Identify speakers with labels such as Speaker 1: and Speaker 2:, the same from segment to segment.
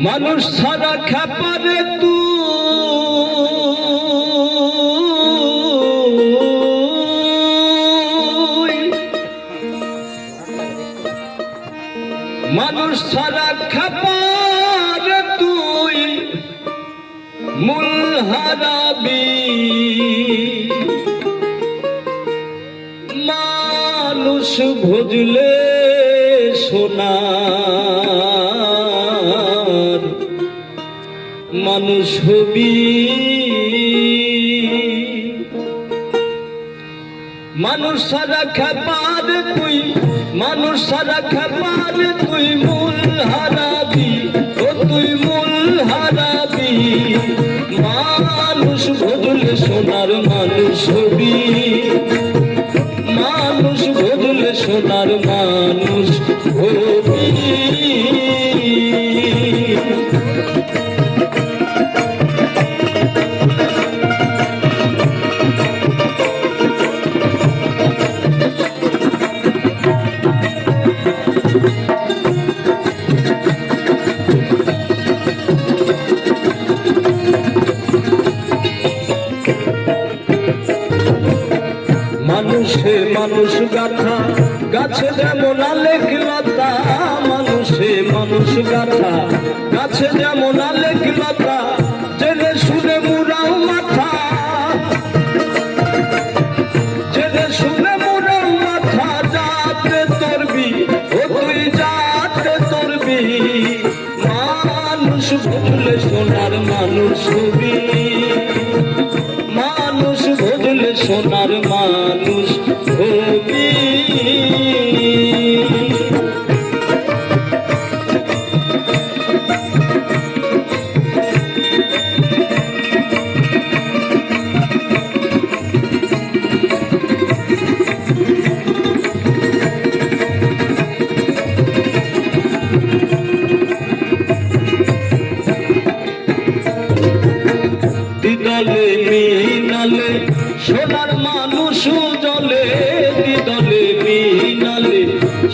Speaker 1: মানুষ ছাড়া খেপারে তুই, মানুষ ছাড়া খেপারে তুই মূল হারাবি। মানুষ ভজলে সোনার মানুষ হবি। মানুষ ছাড়া খেপার তুই, মানুষ ছাড়া খেপার তুই মূল হারাবি। ও তুই মূল হারাবি। মানুষ ভজলে সোনার মানুষ হবি। মানুষ ভজলে সোনার মানুষ হবি। মানুষে মানুষ গাথা গাছে যেমন আলেখ লতা। মানুষে মানুষ গাথা গাছে যেমন আলেখ লতা। জেনে শুনে মুরাও মাথা, জেনে শুনে মুরাও মাথা। যাতে তরবি ও তুই যাতে তরবি। মানুষ ভজলে সোনার মানুষ হবি। মানুষ ভজলে সোনার মানুষ হবি। দিদলে মিনালে সোনার মানুষ জলে। দিদলে মিনালে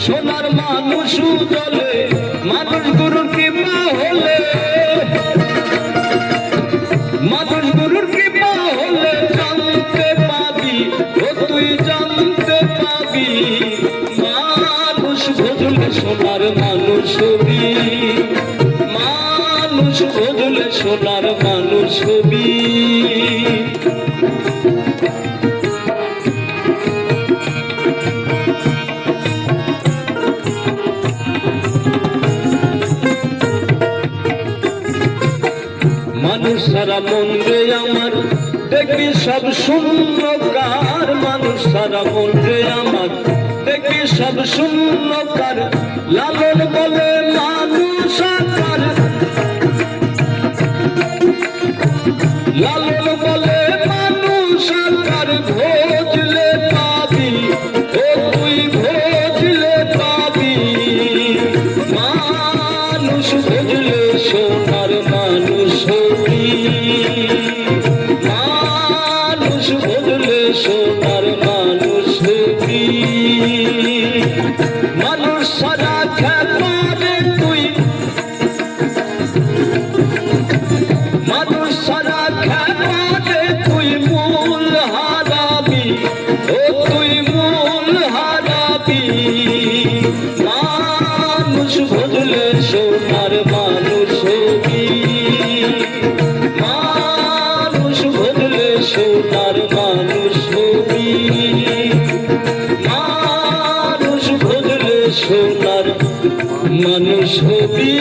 Speaker 1: সোনার মানুষ জলে। মানুষ গুরুর কৃপা হলে, মানুষ গুরুর কৃপা হলে জানতে পাবি। ও তুই জানতে পাবি। মানুষ ভজলে সোনার মানুষ হবি। মানুষ ভজলে সোনার মানুষ হবি। মানুষ সারা মন রে আমার দেখবি সব শূন্যকার। মানুষ সারা মন রে আমার দেখবি সব শূন্যকার। লালন বলে মানুষ আকার, লালন বলে মানুষ আকার। ভজলে পাবি ও তুই ভজলে পাবি। মানুষ ভজলে সোনার মানুষ হবি। মানুষ ভজলে সোনার মানুষ হবি। মানুষ সারা খেপারে তুই, মানুষ সারা খেপারে তুই মূল হারাবি। ও তুই মূল হারাবি। মানুষ ভজলে সোনার মানুষ হবি। মানুষ ভজলে সোনার মানুষ হবি। মানুষ ভজলে সোনার মানুষ হবি।